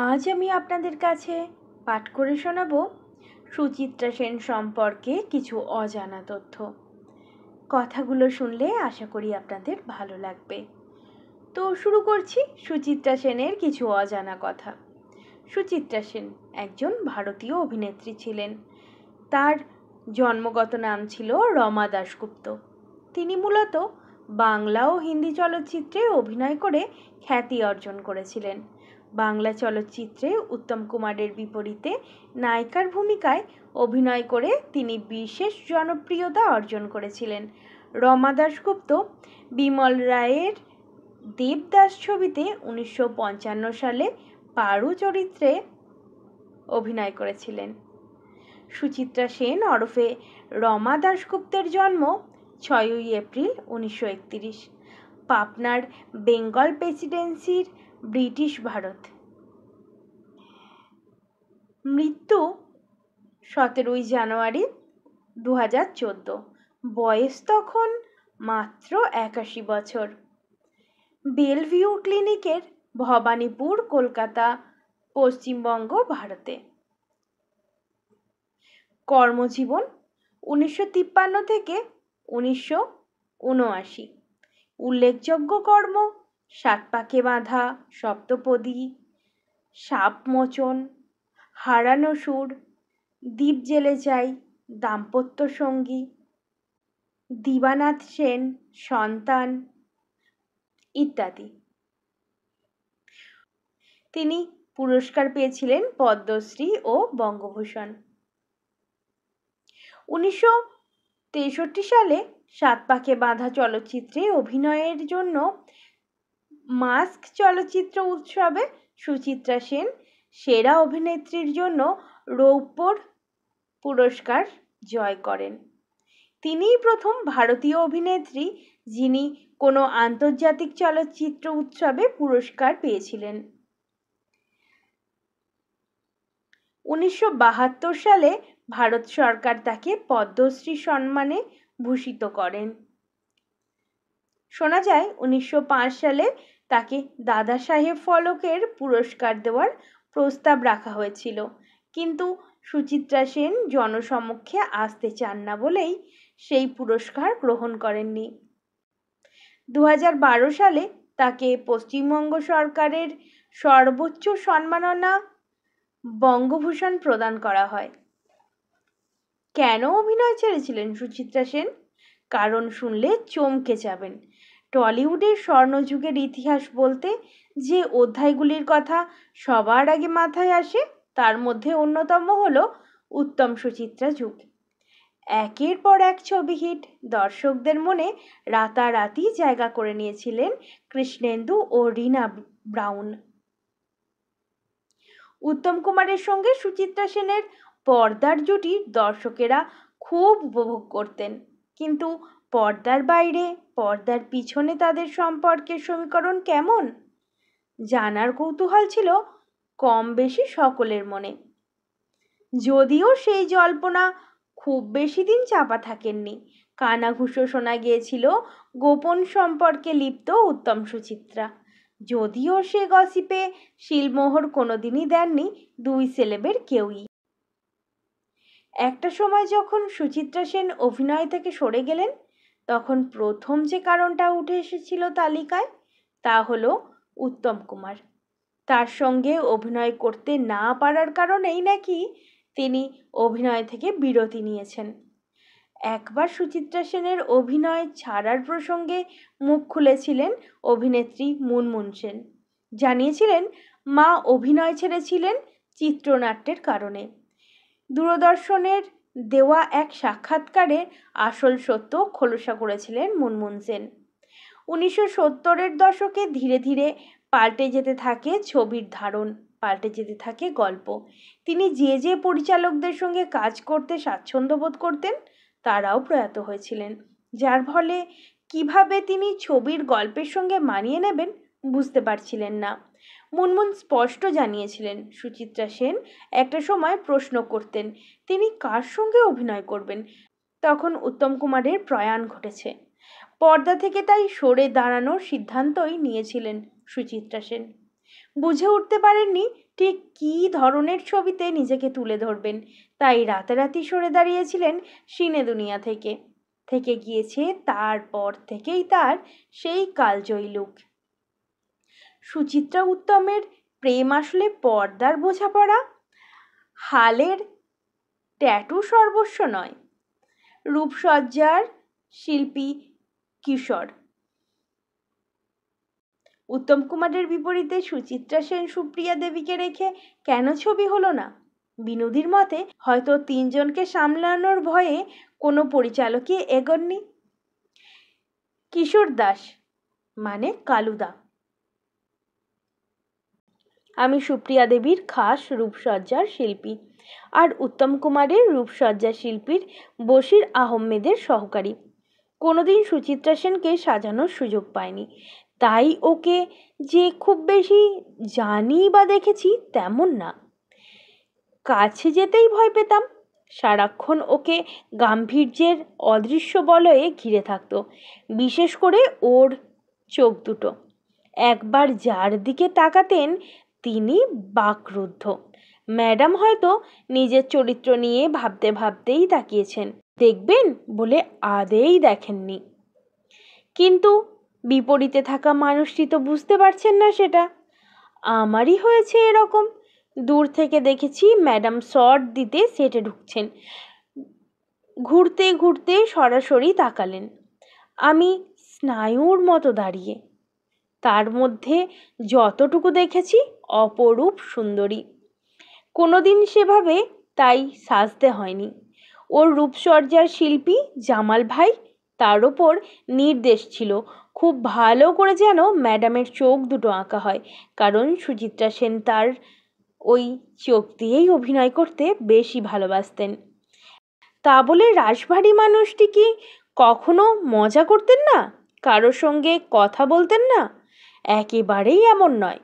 আজ আমি আপনাদের কাছে পাঠ করে শোনাব সুচিত্রা সেন সম্পর্কে কিছু অজানা তথ্য। কথাগুলো শুনলে আশা করি আপনাদের ভালো লাগবে। তো শুরু করছি সুচিত্রা সেনের কিছু অজানা কথা। সুচিত্রা সেন একজন ভারতীয় অভিনেত্রী ছিলেন। তার জন্মগত নাম ছিল রমা দাশগুপ্ত। তিনি মূলত বাংলা ও হিন্দি চলচ্চিত্রে অভিনয় করে খ্যাতি অর্জন করেছিলেন। বাংলা চলচ্চিত্রে উত্তম কুমারের বিপরীতে নায়িকার ভূমিকায় অভিনয় করে তিনি বিশেষ জনপ্রিয়তা অর্জন করেছিলেন। রমা দাশগুপ্ত বিমল রায়ের দেবদাস ছবিতে 1955 সালে পারু চরিত্রে অভিনয় করেছিলেন। সুচিত্রা সেন ওরফে রমা দাশগুপ্তের জন্ম 6ই এপ্রিল 1931, পাবনার বেঙ্গল প্রেসিডেন্সির ব্রিটিশ ভারত। মৃত্যু 17ই জানুয়ারি 2014। বয়স তখন মাত্র 81 বছর। বেলভিউ ক্লিনিকের ভবানীপুর, কলকাতা, পশ্চিমবঙ্গ, ভারতে। কর্মজীবন 1953 থেকে 1979। উল্লেখযোগ্য কর্ম: সাত পাকে বাঁধা, সপ্তপদী, সাপমোচন, হারানো সুর, দ্বীপ জেলে যাই, দাম্পত্য সঙ্গী, দিবানাথ সেন, সন্তান ইত্যাদি। তিনি পুরস্কার পেয়েছিলেন পদ্মশ্রী ও বঙ্গভূষণ। 1963 সালে সাত পাকে বাঁধা চলচ্চিত্রে অভিনয়ের জন্য মাস্ক চলচ্চিত্র উৎসবে সুচিত্রা সেন সেরা অভিনেত্রীর জন্য রৌপ্যর পুরস্কার জয় করেন। তিনিই প্রথম ভারতীয় অভিনেত্রী যিনি কোনো আন্তর্জাতিক চলচ্চিত্র উৎসবে পুরস্কার পেয়েছিলেন। 1972 সালে ভারত সরকার তাকে পদ্মশ্রী সম্মানে ভূষিত করেন। শোনা যায় 1905 সালে তাকে দাদা সাহেব ফলকের পুরস্কার দেওয়ার প্রস্তাব রাখা হয়েছিল, কিন্তু সুচিত্রা সেন জনসমক্ষে আসতে চান না বলেই সেই পুরস্কার গ্রহণ করেননি। 2012 সালে তাকে পশ্চিমবঙ্গ সরকারের সর্বোচ্চ সম্মাননা বঙ্গভূষণ প্রদান করা হয়। কেন অভিনয় ছেড়েছিলেন সুচিত্রা সেন? কারণ শুনলে চমকে যাবেন। টলিউডের স্বর্ণযুগের ইতিহাস বলতে যে অধ্যায়গুলির কথা সবার আগে মাথায় আসে তার মধ্যে অন্যতম হলো উত্তম সুচিত্রা যুগ। একের পর এক ছবি হিট, দর্শকদের মনে রাতারাতি জায়গা করে নিয়েছিলেন কৃষ্ণেন্দু ও রীনা ব্রাউন। উত্তম কুমারের সঙ্গে সুচিত্রা সেনের পর্দার জুটি দর্শকেরা খুব উপভোগ করতেন, কিন্তু পর্দার বাইরে, পর্দার পিছনে তাদের সম্পর্কের সমীকরণ কেমন জানার কৌতূহল ছিল কম বেশি সকলের মনে। যদিও সেই জল্পনা খুব বেশি দিন চাপা থাকেননি। কানাঘুষো শোনা গিয়েছিল গোপন সম্পর্কে লিপ্ত উত্তম সুচিত্রা, যদিও সে গসিপে শিলমোহর কোনোদিনই দেননি দুই সেলেবের কেউই। একটা সময় যখন সুচিত্রা সেন অভিনয় থেকে সরে গেলেন, তখন প্রথম যে কারণটা উঠে এসেছিল তালিকায় তা হলো উত্তম কুমার। তার সঙ্গে অভিনয় করতে না পারার কারণেই নাকি তিনি অভিনয় থেকে বিরতি নিয়েছেন। একবার সুচিত্রা সেনের অভিনয় ছাড়ার প্রসঙ্গে মুখ খুলেছিলেন অভিনেত্রী মুনমুন সেন। জানিয়েছিলেন মা অভিনয় ছেড়েছিলেন চিত্রনাট্যের কারণে। দূরদর্শনের দেওয়া এক সাক্ষাৎকারে আসল সত্য খোলসা করেছিলেন মুনমুন সেন। 1970-এর দশকে ধীরে ধীরে পাল্টে যেতে থাকে ছবির ধারণ, পাল্টে যেতে থাকে গল্প। তিনি যে যে পরিচালকদের সঙ্গে কাজ করতে স্বাচ্ছন্দ্য বোধ করতেন তারাও প্রয়াত হয়েছিলেন, যার ফলে কিভাবে তিনি ছবির গল্পের সঙ্গে মানিয়ে নেবেন বুঝতে পারছিলেন না। মুনমুন স্পষ্ট জানিয়েছিলেন সুচিত্রা সেন একটা সময় প্রশ্ন করতেন তিনি কার সঙ্গে অভিনয় করবেন। তখন উত্তম কুমারের প্রয়াণ ঘটেছে। পর্দা থেকে তাই সরে দাঁড়ানোর সিদ্ধান্তই নিয়েছিলেন সুচিত্রা সেন। বুঝে উঠতে পারেননি ঠিক কী ধরনের ছবিতে নিজেকে তুলে ধরবেন, তাই রাতারাতি সরে দাঁড়িয়েছিলেন সিনে দুনিয়া থেকে গিয়েছে তারপর থেকেই তার সেই কালজয়ী লুক। সুচিত্রা উত্তমের প্রেম আসলে পর্দার বোঝাপড়া, হালের ট্যাটু সর্বস্ব নয়। রূপসজ্জার শিল্পী কিশোর। উত্তম কুমারের বিপরীতে সুচিত্রা সেন সুপ্রিয়া দেবীকে রেখে কেন ছবি হলো না? বিনোদীর মতে হয়তো 3 জনকে সামলানোর ভয়ে কোনো পরিচালকই এগোননি। কিশোর দাস মানে কালুদা। আমি সুপ্রিয়া দেবীর খাস রূপসজ্জার শিল্পী আর উত্তম কুমারের রূপসজ্জা শিল্পীর বশির আহমেদের সহকারী। কোনোদিন সুচিত্রা সেনকে সাজানোর সুযোগ পায়নি, তাই ওকে যে খুব বেশি জানি বা দেখেছি তেমন না। কাছে যেতেই ভয় পেতাম। সারাক্ষণ ওকে গাম্ভীর্যের অদৃশ্য বলয়ে ঘিরে থাকতো, বিশেষ করে ওর চোখ দুটো। একবার যার দিকে তাকাতেন তিনি বাকরুদ্ধ। ম্যাডাম হয়তো নিজের চরিত্র নিয়ে ভাবতে ভাবতেই তাকিয়েছেন, দেখবেন বলে আদেই দেখেননি। কিন্তু বিপরীতে থাকা মানুষটি তো বুঝতে পারছেন না সেটা। আমারই হয়েছে এরকম। দূর থেকে দেখেছি ম্যাডাম শট দিতে সেটে ঢুকছেন, ঘুরতে ঘুরতে সরাসরি তাকালেন। আমি স্নায়ুর মতো দাঁড়িয়ে। তার মধ্যে যতটুকু দেখেছি অপরূপ সুন্দরী। কোনোদিন সেভাবে তাই সাজতে হয়নি। ওর রূপসজ্জার শিল্পী জামাল ভাই তার ওপর নির্দেশ ছিল খুব ভালো করে যেন ম্যাডামের চোখ দুটো আঁকা হয়, কারণ সুচিত্রা সেন তার ওই চোখ দিয়েই অভিনয় করতে বেশি ভালোবাসতেন। তা বলে রাশভারী মানুষটি কি কখনো মজা করতেন না, কারোর সঙ্গে কথা বলতেন না? একেবারেই এমন নয়।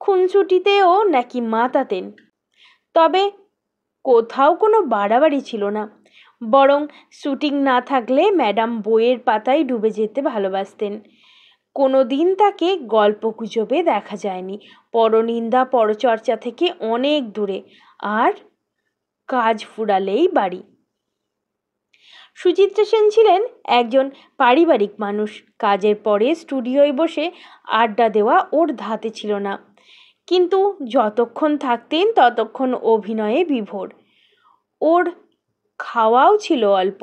খুনসুটিতেও নাকি মাতাতেন, তবে কোথাও কোনো বাড়াবাড়ি ছিল না। বরং শুটিং না থাকলে ম্যাডাম বইয়ের পাতায় ডুবে যেতে ভালোবাসতেন। কোনো দিন তাকে গল্পগুজবে দেখা যায়নি। পরনিন্দা পরচর্চা থেকে অনেক দূরে, আর কাজ ফুরালেই বাড়ি। সুচিত্রা সেন ছিলেন একজন পারিবারিক মানুষ। কাজের পরে স্টুডিওয় বসে আড্ডা দেওয়া ওর ধাতে ছিল না, কিন্তু যতক্ষণ থাকতেন ততক্ষণ অভিনয়ে বিভোর। ওর খাওয়াও ছিল অল্প,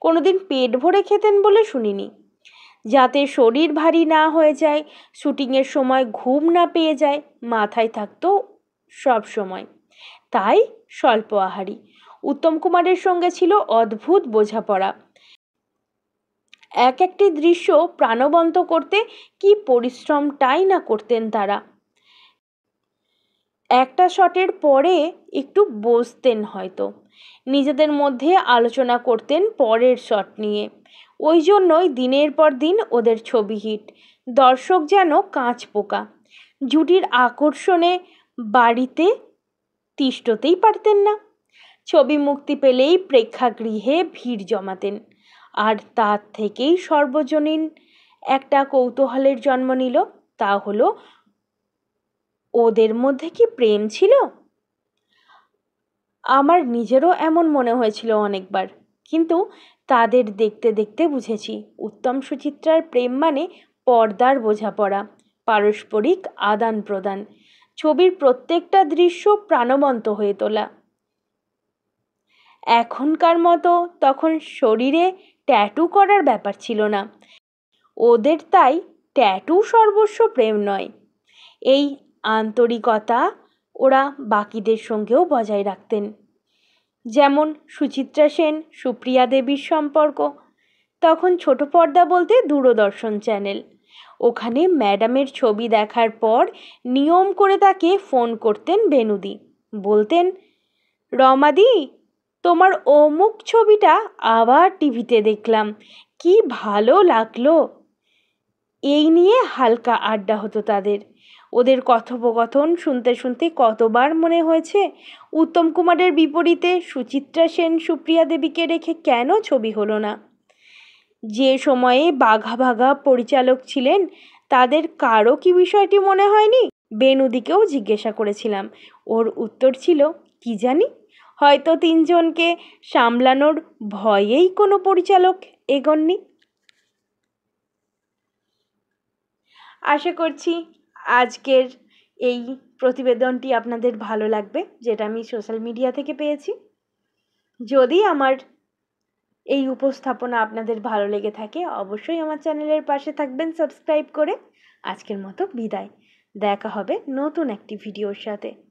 কোনোদিন পেট ভরে খেতেন বলে শুনিনি। যাতে শরীর ভারী না হয়ে যায়, শুটিংয়ের সময় ঘুম না পেয়ে যায়, মাথায় থাকতো সব সময়, তাই স্বল্প আহারী। উত্তম কুমারের সঙ্গে ছিল অদ্ভুত বোঝাপড়া। একটি দৃশ্য প্রাণবন্ত করতে কি পরিশ্রমটাই না করতেন তারা। একটা শটের পরে একটু বসতেন, হয়তো নিজেদের মধ্যে আলোচনা করতেন পরের শট নিয়ে। ওই জন্যই দিনের পর দিন ওদের ছবি হিট। দর্শক যেন কাঁচ পোকা। জুটির আকর্ষণে বাড়িতে তিষ্ঠতেই পারতেন না। ছবি মুক্তি পেলেই প্রেক্ষাগৃহে ভিড় জমাতেন, আর তার থেকেই সর্বজনীন একটা কৌতূহলের জন্ম নিল, তা হলো ওদের মধ্যে কি প্রেম ছিল? আমার নিজেরও এমন মনে হয়েছিল অনেকবার, কিন্তু তাদের দেখতে দেখতে বুঝেছি উত্তম সুচিত্রার প্রেম মানে পর্দার বোঝাপড়া, পারস্পরিক আদান প্রদান, ছবির প্রত্যেকটা দৃশ্য প্রাণবন্ত হয়ে তোলা। এখনকার মতো তখন শরীরে ট্যাটু করার ব্যাপার ছিল না। ওদের তাই ট্যাটু সর্বস্ব প্রেম নয়। এই আন্তরিকতা ওরা বাকিদের সঙ্গেও বজায় রাখতেন। যেমন সুচিত্রা সেন সুপ্রিয়া দেবীর সম্পর্ক, তখন ছোট পর্দা বলতে দূরদর্শন চ্যানেল। ওখানে ম্যাডামের ছবি দেখার পর নিয়ম করে তাকে ফোন করতেন বেনুদি। বলতেন, রমাদি তোমার অমুক ছবিটা আবার টিভিতে দেখলাম, কি ভালো লাগলো। এই নিয়ে হালকা আড্ডা হতো তাদের। ওদের কথোপকথন শুনতে শুনতে কতবার মনে হয়েছে উত্তম কুমারের বিপরীতে সুচিত্রা সেন সুপ্রিয়া দেবীকে রেখে কেন ছবি হলো না। যে সময়ে বাঘা বাঘা পরিচালক ছিলেন তাদের কারো কি বিষয়টি মনে হয়নি? বেনুদিকেও জিজ্ঞাসা করেছিলাম, ওর উত্তর ছিল কি জানি, হয়তো তিনজনকে সামলানোর ভয়েই কোনো পরিচালক এগোননি। আশা করছি আজকের এই প্রতিবেদনটি আপনাদের ভালো লাগবে, যেটা আমি সোশ্যাল মিডিয়া থেকে পেয়েছি। যদি আমার এই উপস্থাপনা আপনাদের ভালো লেগে থাকে অবশ্যই আমার চ্যানেলের পাশে থাকবেন সাবস্ক্রাইব করে। আজকের মতো বিদায়, দেখা হবে নতুন একটি ভিডিওর সাথে।